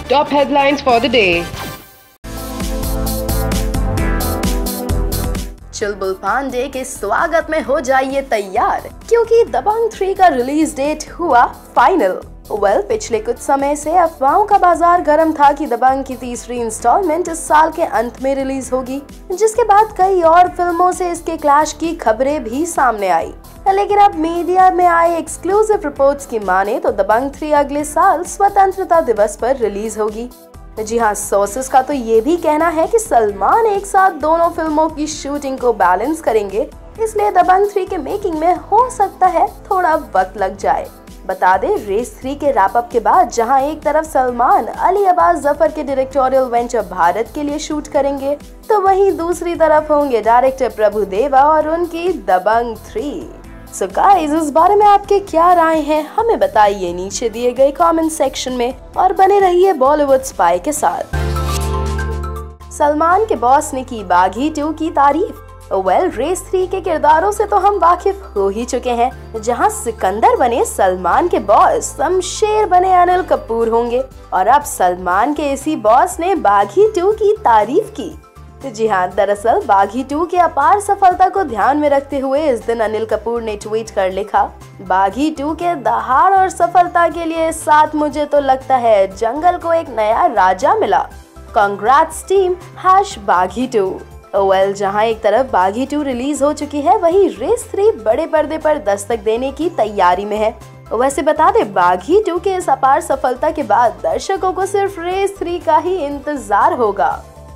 Top headlines for the day. चुलबुल पांडे के स्वागत में हो जाइए तैयार, क्योंकि दबंग 3 का रिलीज डेट हुआ फाइनल। पिछले कुछ समय से अफवाहों का बाजार गर्म था कि दबंग की तीसरी इंस्टॉलमेंट इस साल के अंत में रिलीज होगी, जिसके बाद कई और फिल्मों से इसके क्लैश की खबरें भी सामने आई। लेकिन अब मीडिया में आए एक्सक्लूसिव रिपोर्ट्स की माने तो दबंग 3 अगले साल स्वतंत्रता दिवस पर रिलीज होगी। जी हाँ, सोर्सेस का तो ये भी कहना है कि सलमान एक साथ दोनों फिल्मों की शूटिंग को बैलेंस करेंगे, इसलिए दबंग 3 के मेकिंग में हो सकता है थोड़ा वक्त लग जाए। बता दें, रेस 3 के रैप अप के बाद जहां एक तरफ सलमान अली अब्बास जफर के डायरेक्टोरियल वेंचर भारत के लिए शूट करेंगे, तो वहीं दूसरी तरफ होंगे डायरेक्टर प्रभु देवा और उनकी दबंग 3। सो गाइस, इस बारे में आपके क्या राय हैं, हमें बताइए नीचे दिए गए कमेंट सेक्शन में और बने रहिए बॉलीवुड स्पाई के साथ। सलमान के बॉस ने की बागी 2 की तारीफ। रेस 3 के किरदारों से तो हम वाकिफ हो ही चुके हैं, जहां सिकंदर बने सलमान के बॉस, शमशेर बने अनिल कपूर होंगे, और अब सलमान के इसी बॉस ने बागी 2 की तारीफ की। जी हाँ, दरअसल बागी 2 की अपार सफलता को ध्यान में रखते हुए इस दिन अनिल कपूर ने ट्वीट कर लिखा, बागी 2 के दहाड़ और सफलता के लिए साथ मुझे तो लगता है जंगल को एक नया राजा मिला। कांग्रेट्स टीम #बागी 2। जहां एक तरफ बागी 2 रिलीज हो चुकी है, वहीं रेस 3 बड़े पर्दे पर दस्तक देने की तैयारी में है। वैसे बता दे, बागी 2 के इस अपार सफलता के बाद दर्शकों को सिर्फ रेस 3 का ही इंतजार होगा।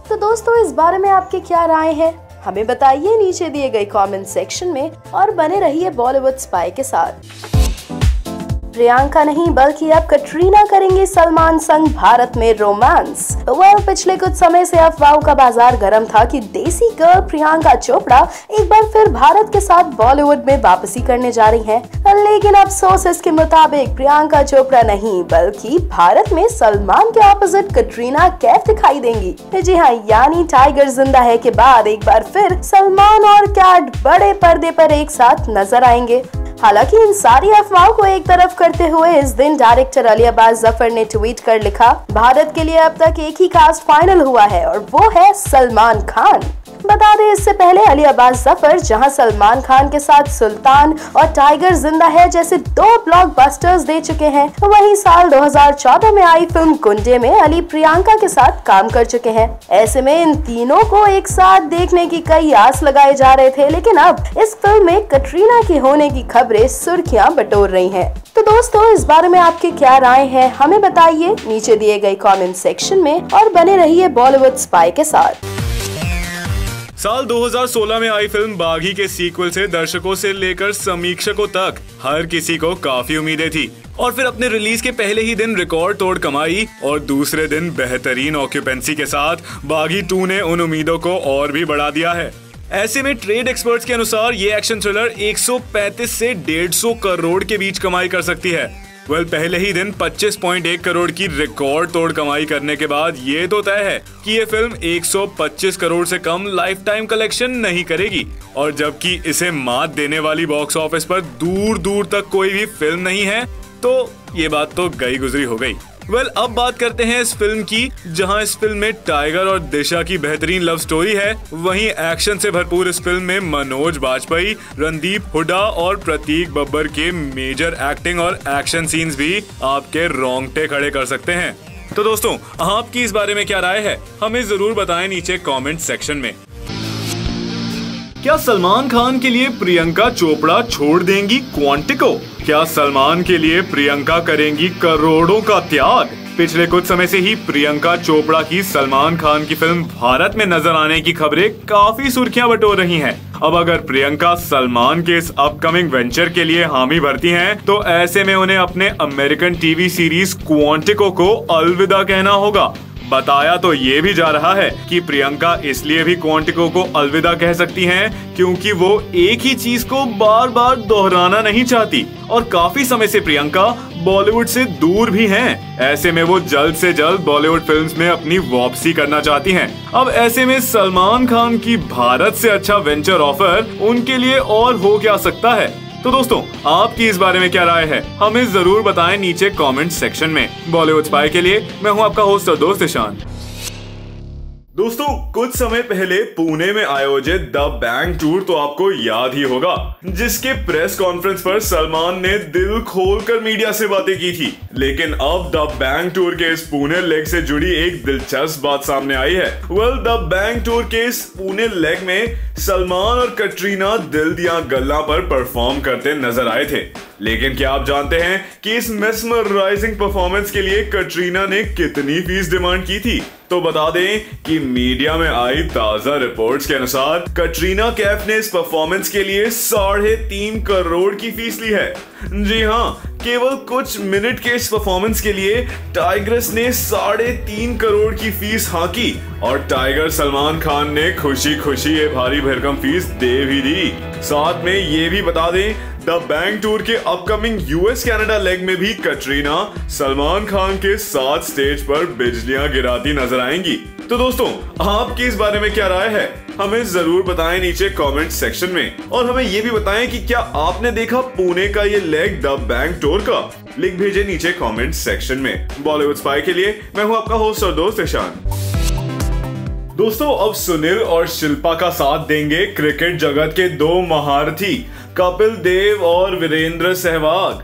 तो दोस्तों, इस बारे में आपके क्या राय है, हमें बताइए नीचे दिए गए कमेंट सेक्शन में और बने रहिए बॉलीवुड स्पाई के साथ। प्रियंका नहीं बल्कि अब कटरीना करेंगे सलमान संग भारत में रोमांस। पिछले कुछ समय से अफवाहों का बाजार गर्म था कि देसी गर्ल प्रियंका चोपड़ा एक बार फिर भारत के साथ बॉलीवुड में वापसी करने जा रही हैं। लेकिन अब सोर्सेस के मुताबिक प्रियंका चोपड़ा नहीं बल्कि भारत में सलमान के ऑपोजिट कटरीना कैफ दिखाई देंगी। जी हाँ, यानी टाइगर जिंदा है के बाद एक बार फिर सलमान और कैट बड़े पर्दे पर एक साथ नजर आएंगे। हालांकि इन सारी अफवाहों को एक तरफ करते हुए इस दिन डायरेक्टर अली अब्बास जफर ने ट्वीट कर लिखा, भारत के लिए अब तक एक ही कास्ट फाइनल हुआ है और वो है सलमान खान। बता दें, इससे पहले अली अब्बास जफर जहां सलमान खान के साथ सुल्तान और टाइगर जिंदा है जैसे 2 ब्लॉकबस्टर्स दे चुके हैं, वहीं साल 2014 में आई फिल्म गुंडे में अली प्रियंका के साथ काम कर चुके हैं। ऐसे में इन तीनों को एक साथ देखने की कई आस लगाए जा रहे थे, लेकिन अब इस फिल्म में कटरीना की होने की खबरें सुर्खियां बटोर रही हैं। तो दोस्तों, इस बारे में आपके क्या राय है, हमें बताइए नीचे दिए गए कमेंट सेक्शन में और बने रहिए बॉलीवुड स्पाई के साथ। साल 2016 में आई फिल्म बागी के सीक्वल से दर्शकों से लेकर समीक्षकों तक हर किसी को काफी उम्मीदें थी, और फिर अपने रिलीज के पहले ही दिन रिकॉर्ड तोड़ कमाई और दूसरे दिन बेहतरीन ऑक्यूपेंसी के साथ बागी 2 ने उन उम्मीदों को और भी बढ़ा दिया है। ऐसे में ट्रेड एक्सपर्ट्स के अनुसार ये एक्शन थ्रिलर 135 से 150 करोड़ के बीच कमाई कर सकती है। पहले ही दिन 25.1 करोड़ की रिकॉर्ड तोड़ कमाई करने के बाद ये तो तय है कि ये फिल्म 125 करोड़ से कम लाइफ टाइम कलेक्शन नहीं करेगी, और जबकि इसे मात देने वाली बॉक्स ऑफिस पर दूर दूर तक कोई भी फिल्म नहीं है, तो ये बात तो गई गुजरी हो गई। अब बात करते हैं इस फिल्म की, जहां इस फिल्म में टाइगर और दिशा की बेहतरीन लव स्टोरी है, वहीं एक्शन से भरपूर इस फिल्म में मनोज बाजपेयी, रणदीप हुड्डा और प्रतीक बब्बर के मेजर एक्टिंग और एक्शन सीन्स भी आपके रोंगटे खड़े कर सकते हैं। तो दोस्तों, आपकी इस बारे में क्या राय है, हमें जरूर बताएं नीचे कमेंट सेक्शन में। क्या सलमान खान के लिए प्रियंका चोपड़ा छोड़ देंगी क्वांटिको? क्या सलमान के लिए प्रियंका करेंगी करोड़ों का त्याग? पिछले कुछ समय से ही प्रियंका चोपड़ा की सलमान खान की फिल्म भारत में नजर आने की खबरें काफी सुर्खियां बटोर रही हैं। अब अगर प्रियंका सलमान के इस अपकमिंग वेंचर के लिए हामी भरती हैं, तो ऐसे में उन्हें अपने अमेरिकन टीवी सीरीज क्वांटिको को अलविदा कहना होगा। बताया तो ये भी जा रहा है कि प्रियंका इसलिए भी क्वांटिको को अलविदा कह सकती हैं क्योंकि वो एक ही चीज को बार बार दोहराना नहीं चाहती, और काफी समय से प्रियंका बॉलीवुड से दूर भी हैं। ऐसे में वो जल्द से जल्द बॉलीवुड फिल्म्स में अपनी वापसी करना चाहती हैं। अब ऐसे में सलमान खान की भारत से अच्छा वेंचर ऑफर उनके लिए और हो क्या सकता है। तो दोस्तों, आपकी इस बारे में क्या राय है, हमें जरूर बताएं नीचे कमेंट सेक्शन में। बॉलीवुड स्पाई के लिए मैं हूं आपका होस्ट और दोस्त ईशान। दोस्तों, कुछ समय पहले पुणे में आयोजित द बैंक टूर तो आपको याद ही होगा, जिसके प्रेस कॉन्फ्रेंस पर सलमान ने दिल खोलकर मीडिया से बातें की थी। लेकिन अब द बैंक टूर के इस पुणे लेग से जुड़ी एक दिलचस्प बात सामने आई है। द बैंक टूर के इस पुणे लेग में सलमान और कटरीना दिल दिया गल्ला पर परफॉर्म करते नजर आए थे। लेकिन क्या आप जानते हैं कि इस मेस्मराइजिंग परफॉर्मेंस के लिए कटरीना ने कितनी फीस डिमांड की थी? तो बता दें कि मीडिया में आई ताजा रिपोर्ट्स के अनुसार कटरीना कैफ ने इस परफॉर्मेंस के लिए 3.5 करोड़ की फीस ली है। जी हाँ, केवल कुछ मिनट के इस परफॉर्मेंस के लिए टाइगर्स ने 3.5 करोड़ की फीस हाकी और टाइगर सलमान खान ने खुशी खुशी ये भारी भरकम फीस दे भी दी। साथ में ये भी बता दें, द बैंक टूर के अपकमिंग यूएस कनाडा लेग में भी कटरीना सलमान खान के साथ स्टेज पर बिजलियां गिराती नजर आएंगी। तो दोस्तों, आपकी इस बारे में क्या राय है, हमें जरूर बताएं नीचे कमेंट सेक्शन में। और हमें ये भी बताएं कि क्या आपने देखा पुणे का ये लेग द बैंक टूर का? लिंक भेजे नीचे कमेंट सेक्शन में। बॉलीवुड स्पाई के लिए मैं हूं आपका होस्ट और दोस्त ईशान। दोस्तों, अब सुनील और शिल्पा का साथ देंगे क्रिकेट जगत के दो महारथी कपिल देव और वीरेंद्र सहवाग।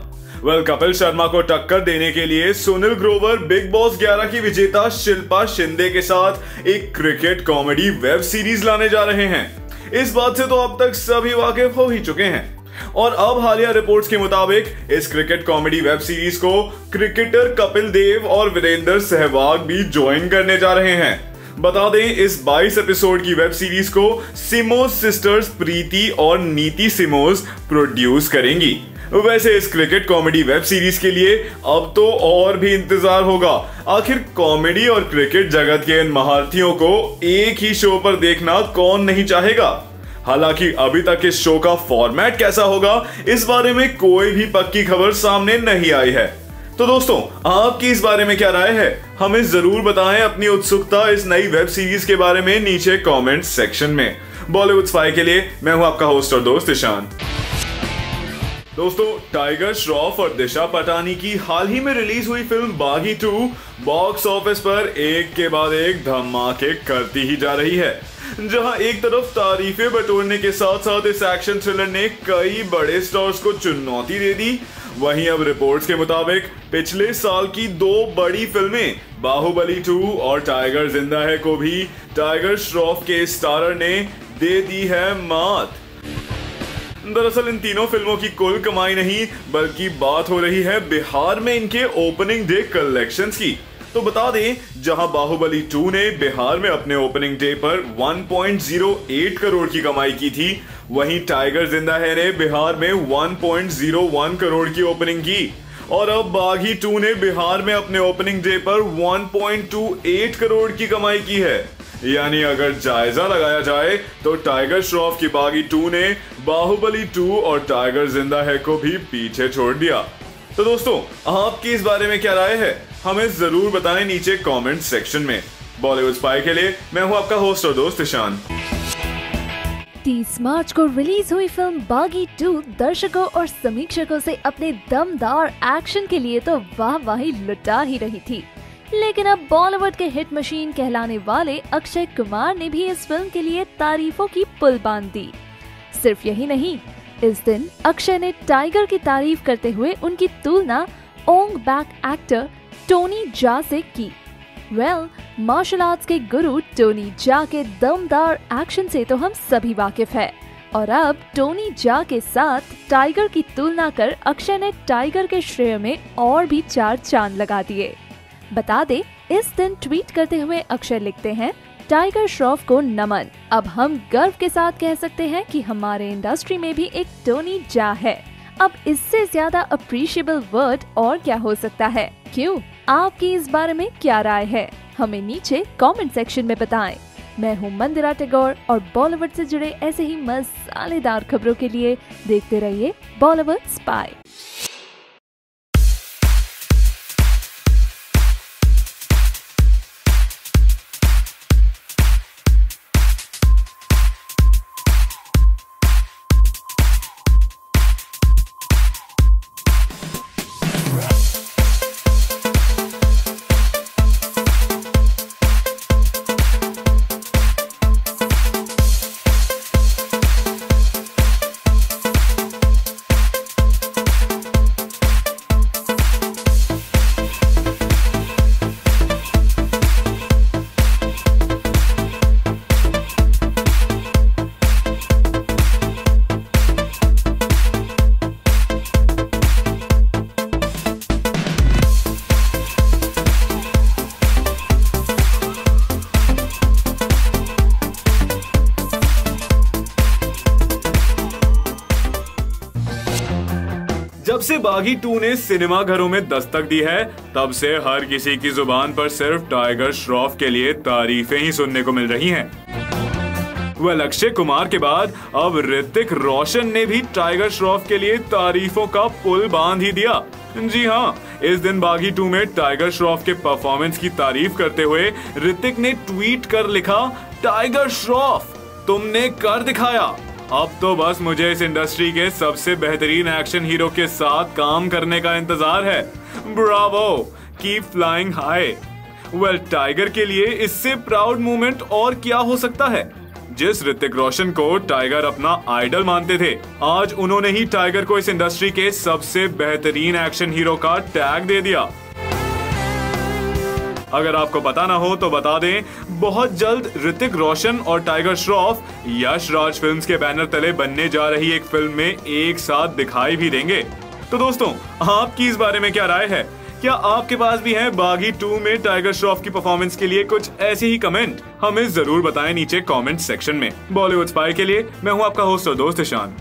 कपिल शर्मा को टक्कर देने के लिए सुनील ग्रोवर बिग बॉस 11 की विजेता शिल्पा शिंदे के साथ एक क्रिकेट कॉमेडी वेब सीरीज लाने जा रहे हैं। इस बात से तो अब तक सभी वाकिफ हो ही चुके हैं। और अब हालिया रिपोर्ट्स के मुताबिक इस क्रिकेट कॉमेडी वेब सीरीज को क्रिकेटर कपिल देव और वीरेंद्र सहवाग भी ज्वाइन करने जा रहे हैं। बता दें, इस 22 एपिसोड की वेब सीरीज को सिमोस सिस्टर्स प्रीति और नीति सिमोस प्रोड्यूस करेंगी। वैसे इस क्रिकेट कॉमेडी वेब सीरीज के लिए अब तो और भी इंतजार होगा। आखिर कॉमेडी और क्रिकेट जगत के इन महारथियों को एक ही शो पर देखना कौन नहीं चाहेगा। हालांकि अभी तक इस शो का फॉर्मेट कैसा होगा, इस बारे में कोई भी पक्की खबर सामने नहीं आई है। तो दोस्तों, आपकी इस बारे में क्या राय है, हमें जरूर बताएं अपनी उत्सुकता इस नई वेब सीरीज के बारे में नीचे कमेंट सेक्शन में। बॉलीवुड स्पाई के लिए मैं हूं आपका होस्ट और दोस्त ईशान। दोस्तों, टाइगर श्रॉफ और दिशा पटानी की हाल ही में रिलीज हुई फिल्म बागी 2 बॉक्स ऑफिस पर एक के बाद एक धमाके करती ही जा रही है। जहां एक तरफ तारीफें बटोरने के साथ साथ इस एक्शन थ्रिलर ने कई बड़े स्टार्स को चुनौती दे दी, वहीं अब रिपोर्ट्स के मुताबिक पिछले साल की 2 बड़ी फिल्में बाहुबली 2 और टाइगर जिंदा है को भी टाइगर श्रॉफ के स्टारर ने दे दी है मात। दरअसल इन तीनों फिल्मों की कुल कमाई नहीं, बल्कि बात हो रही है बिहार में इनके ओपनिंग डे कलेक्शंस की। तो बता दें, जहां बाहुबली 2 ने बिहार में अपने ओपनिंग डे पर 1.08 करोड़ की कमाई की थी, वहीं टाइगर जिंदा है ने बिहार में 1.01 करोड़ की ओपनिंग की। और अब बागी 2 ने बिहार में अपने ओपनिंग डे पर 1.28 करोड़ की कमाई की है। यानी अगर जायजा लगाया जाए तो टाइगर श्रॉफ की बागी 2 ने बाहुबली 2 और टाइगर जिंदा है को भी पीछे छोड़ दिया। तो दोस्तों, आपकी इस बारे में क्या राय है, हमें जरूर बताएं नीचे कमेंट सेक्शन में। बॉलीवुड स्पाई के लिए मैं हूं आपका होस्ट और दोस्त ईशान। 30 मार्च को रिलीज हुई फिल्म बागी 2 दर्शकों और समीक्षकों से अपने दमदार एक्शन के लिए तो वाहवाही लुटा ही रही थी। लेकिन अब बॉलीवुड के हिट मशीन कहलाने वाले अक्षय कुमार ने भी इस फिल्म के लिए तारीफों की पुल बांध दी। सिर्फ यही नहीं, इस दिन अक्षय ने टाइगर की तारीफ करते हुए उनकी तुलना ओंग बैक एक्टर टोनी जा से की। मार्शल आर्ट्स के गुरु टोनी जा के दमदार एक्शन से तो हम सभी वाकिफ हैं। और अब टोनी जा के साथ टाइगर की तुलना कर अक्षय ने टाइगर के श्रेय में और भी 4 चांद लगा दिए। बता दे, इस दिन ट्वीट करते हुए अक्षय लिखते हैं, टाइगर श्रॉफ को नमन। अब हम गर्व के साथ कह सकते हैं कि हमारे इंडस्ट्री में भी एक टोनी जा है। अब इससे ज्यादा अप्रिशिएबल वर्ड और क्या हो सकता है? क्यों? आपकी इस बारे में क्या राय है? हमें नीचे कमेंट सेक्शन में बताएं। मैं हूं मंदिरा टैगोर और बॉलीवुड से जुड़े ऐसे ही मसालेदार खबरों के लिए देखते रहिए बॉलीवुड स्पाई। जब से बागी 2 ने सिनेमा घरों में दस्तक दी है, तब से हर किसी की जुबान पर सिर्फ टाइगर श्रॉफ के लिए तारीफें ही सुनने को मिल रही हैं। अक्षय कुमार के बाद अब ऋतिक रोशन ने भी टाइगर श्रॉफ के लिए तारीफों का पुल बांध ही दिया। जी हाँ, इस दिन बागी 2 में टाइगर श्रॉफ के परफॉर्मेंस की तारीफ करते हुए ऋतिक ने ट्वीट कर लिखा, टाइगर श्रॉफ तुमने कर दिखाया, अब तो बस मुझे इस इंडस्ट्री के सबसे बेहतरीन एक्शन हीरो के साथ काम करने का इंतजार है। Bravo, keep flying high. Tiger के लिए इससे प्राउड मोमेंट और क्या हो सकता है। जिस ऋतिक रोशन को टाइगर अपना आइडल मानते थे, आज उन्होंने ही टाइगर को इस इंडस्ट्री के सबसे बेहतरीन एक्शन हीरो का टैग दे दिया। अगर आपको पता ना हो तो बता दें, बहुत जल्द ऋतिक रोशन और टाइगर श्रॉफ यश राज फिल्म्स के बैनर तले बनने जा रही एक फिल्म में एक साथ दिखाई भी देंगे। तो दोस्तों, आपकी इस बारे में क्या राय है? क्या आपके पास भी है बागी 2 में टाइगर श्रॉफ की परफॉर्मेंस के लिए कुछ ऐसे ही कमेंट? हमें जरूर बताएं नीचे कमेंट सेक्शन में। बॉलीवुड स्पाई के लिए मैं हूं आपका होस्ट और दोस्त ईशान।